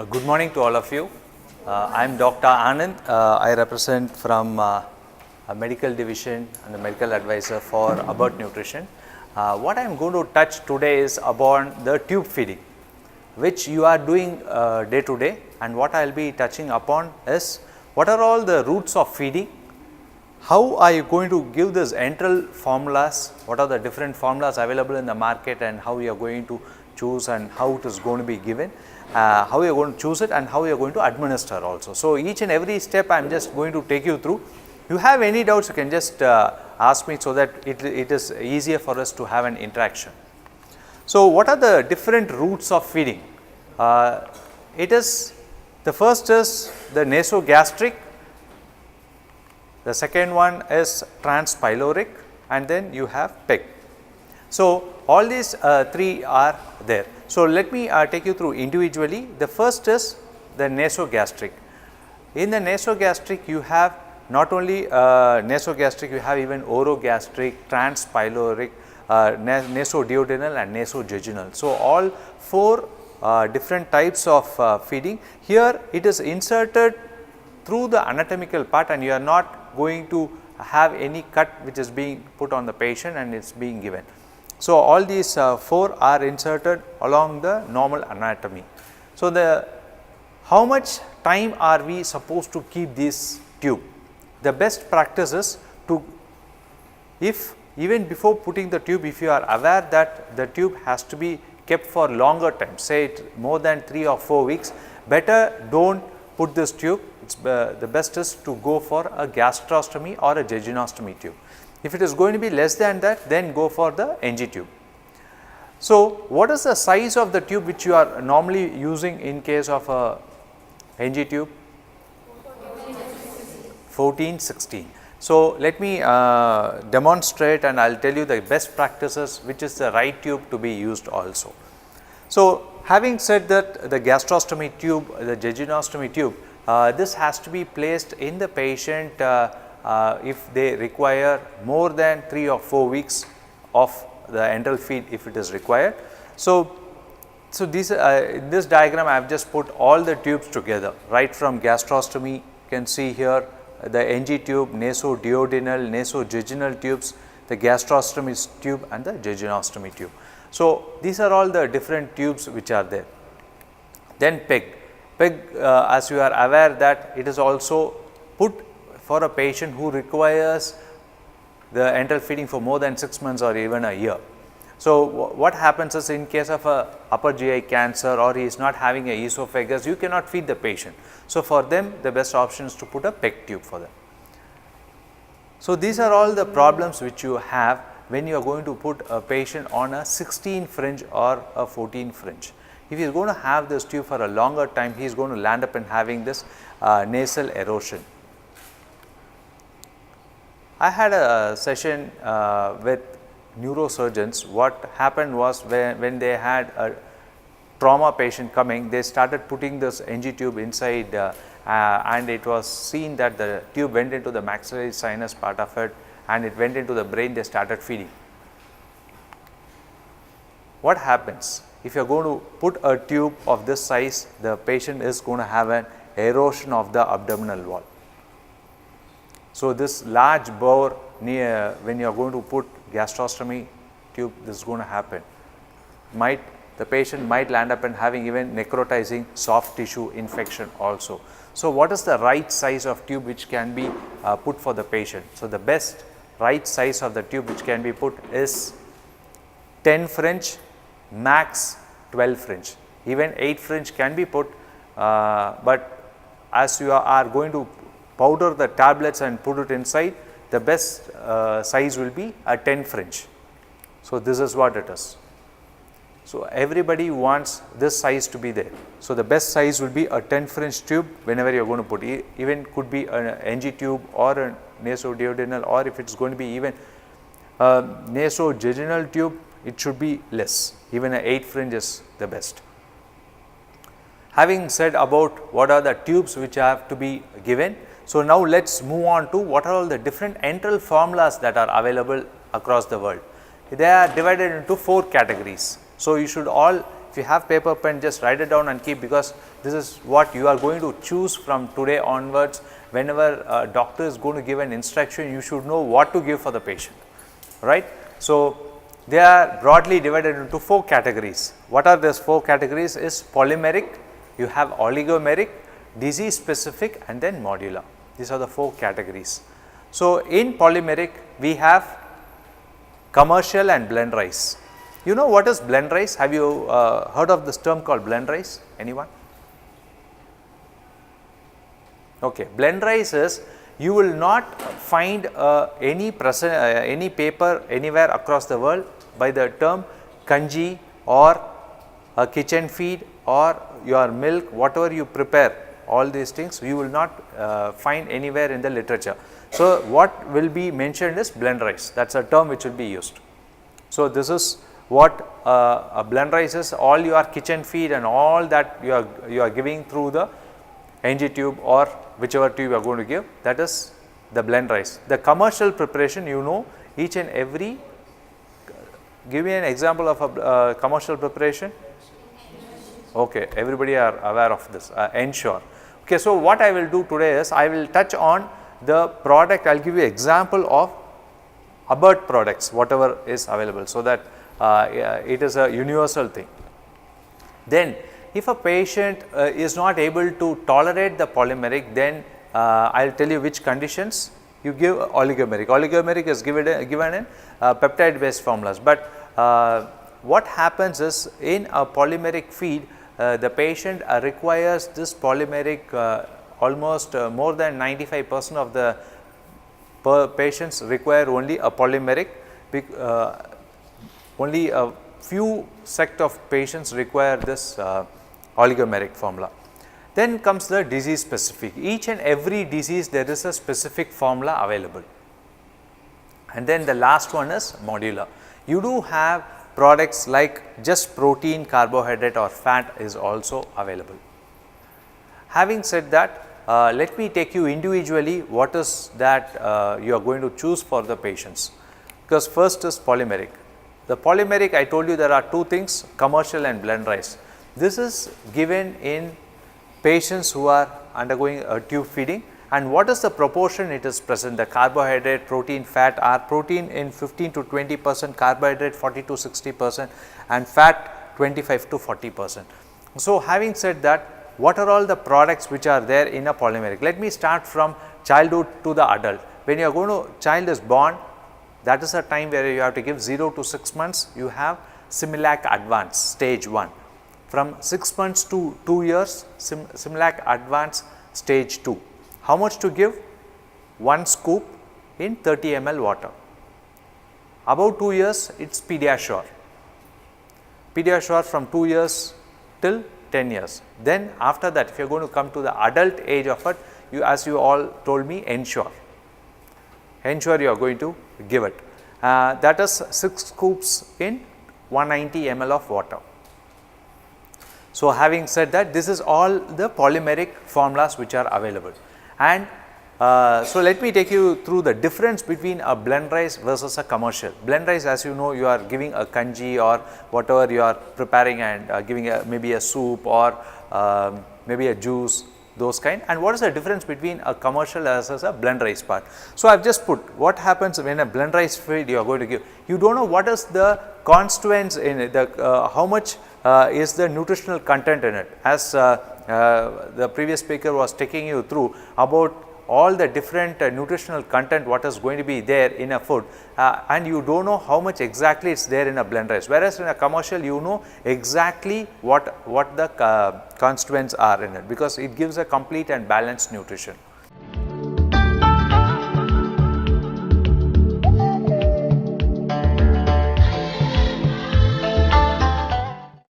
Good morning to all of you. I am Dr. Anand. I represent from a medical division and the medical advisor for About Nutrition. What I am going to touch today is about the tube feeding, which you are doing day to day, and what I will be touching upon is what are all the routes of feeding, how are you going to give this enteral formulas, what are the different formulas available in the market and how you are going to choose and how it is going to be given, how you are going to choose it and how you are going to administer also. So, each and every step I am just going to take you through. If you have any doubts, you can just ask me so that it is easier for us to have an interaction. So, what are the different routes of feeding? The first is the nasogastric, the second one is transpyloric, and then you have PEG. So, all these three are there. So, let me take you through individually. The first is the nasogastric. In the nasogastric, you have not only nasogastric, you have even orogastric, transpyloric, nasoduodenal and nasojejunal. So, all four different types of feeding. Here it is inserted through the anatomical part and you are not going to have any cut which is being put on the patient and it is being given. So, all these four are inserted along the normal anatomy. So, how much time are we supposed to keep this tube? The best practice is to, if even before putting the tube, if you are aware that the tube has to be kept for longer time, say it more than 3 or 4 weeks, better do not put this tube. It's the best is to go for a gastrostomy or a jejunostomy tube. If it is going to be less than that, then go for the NG tube. So, what is the size of the tube which you are normally using in case of a NG tube? 14-16. So, let me demonstrate and I will tell you the best practices which is the right tube to be used also. So, having said that, the gastrostomy tube, the jejunostomy tube, this has to be placed in the patient if they require more than 3 or 4 weeks of the enteral feed if it is required. So, in this diagram I have just put all the tubes together, right from gastrostomy. You can see here the NG tube, nasoduodenal, nasojejunal tubes, the gastrostomy tube and the jejunostomy tube. So, these are all the different tubes which are there. Then PEG. PEG, as you are aware that it is also put for a patient who requires the enteral feeding for more than 6 months or even a year. So, what happens is in case of a upper GI cancer or he is not having a esophagus, you cannot feed the patient. So, for them the best option is to put a PEG tube for them. So, these are all the problems which you have when you are going to put a patient on a 16 fringe or a 14 fringe. If he is going to have this tube for a longer time, he is going to land up in having this nasal erosion. I had a session with neurosurgeons. What happened was when they had a trauma patient coming, they started putting this NG tube inside and it was seen that the tube went into the maxillary sinus part of it and it went into the brain. They started feeding. What happens? If you are going to put a tube of this size, the patient is going to have an erosion of the abdominal wall. So, this large bore near when you are going to put gastrostomy tube, this is going to happen. The patient might land up in having even necrotizing soft tissue infection also. So, what is the right size of tube which can be put for the patient? So, the best right size of the tube which can be put is 10 fringe, max 12 fringe. Even 8 fringe can be put, but as you are going to powder the tablets and put it inside, the best size will be a 10 fringe. So, this is what it is. So, everybody wants this size to be there. So, the best size will be a 10 fringe tube whenever you are going to put, even could be an NG tube or a nasoduodenal, or if it is going to be even a nasojejunal tube, it should be less. Even a 8 fringe is the best. Having said about what are the tubes which have to be given, so now let us move on to what are all the different enteral formulas that are available across the world. They are divided into 4 categories. So, you should all If you have paper pen, just write it down and keep, because this is what you are going to choose from today onwards. Whenever a doctor is going to give an instruction, you should know what to give for the patient, right. So, they are broadly divided into 4 categories. What are these 4 categories? Is polymeric, you have oligomeric, disease specific, and then modular. These are the 4 categories. So, in polymeric we have commercial and blend rice. You know what is blend rice? Have you heard of this term called blend rice? Anyone? Okay. Blend rice is, you will not find any paper anywhere across the world by the term kanji or a kitchen feed or your milk, whatever you prepare, all these things you will not find anywhere in the literature. So, what will be mentioned is blend rice, that is a term which will be used. So, this is what a blend rice is, all your kitchen feed and all that you are giving through the NG tube or whichever tube you are going to give, that is the blend rice. The commercial preparation, you know each and every, give me an example of a commercial preparation. Okay, everybody are aware of this, Ensure. Okay, so what I will do today is, I will touch on the product, I will give you example of Abbott products, whatever is available, so that it is a universal thing. Then if a patient is not able to tolerate the polymeric, then I will tell you which conditions you give oligomeric. Oligomeric is given in peptide based formulas, but what happens is, in a polymeric feed, the patient requires this polymeric, almost more than 95% of the patients require only a polymeric, only a few sect of patients require this oligomeric formula. Then comes the disease specific. Each and every disease there is a specific formula available. And then the last one is modular. You do have products like just protein, carbohydrate or fat is also available. Having said that, let me take you individually what is that you are going to choose for the patients, because first is polymeric. The polymeric, I told you there are 2 things, commercial and blend rice. This is given in patients who are undergoing a tube feeding, and what is the proportion it is present, the carbohydrate, protein, fat, are protein in 15 to 20%, carbohydrate 40 to 60% and fat 25 to 40%. So, having said that, what are all the products which are there in a polymeric? Let me start from childhood to the adult. When you are going to, child is born, that is a time where you have to give 0 to 6 months, you have Similac Advance stage 1. From 6 months to 2 years, Similac Advance stage 2. How much to give? 1 scoop in 30 ml water. Above 2 years, it is Pediasure. Pediasure from 2 years till 10 years. Then after that, if you are going to come to the adult age of it, you, as you all told me, Ensure. Ensure you are going to give it. That is 6 scoops in 190 ml of water. So, having said that, this is all the polymeric formulas which are available. And so, let me take you through the difference between a blend rice versus a commercial. Blend rice, as you know, you are giving a kanji or whatever you are preparing and giving maybe a soup or maybe a juice, those kind. And what is the difference between a commercial as a blend rice part? So, I have just put what happens when a blend rice feed you are going to give. You do not know what is the constituents in it, how much is the nutritional content in it, as the previous speaker was taking you through about all the different nutritional content what is going to be there in a food, and you do not know how much exactly it is there in a blend rice, whereas in a commercial you know exactly what the constituents are in it, because it gives a complete and balanced nutrition.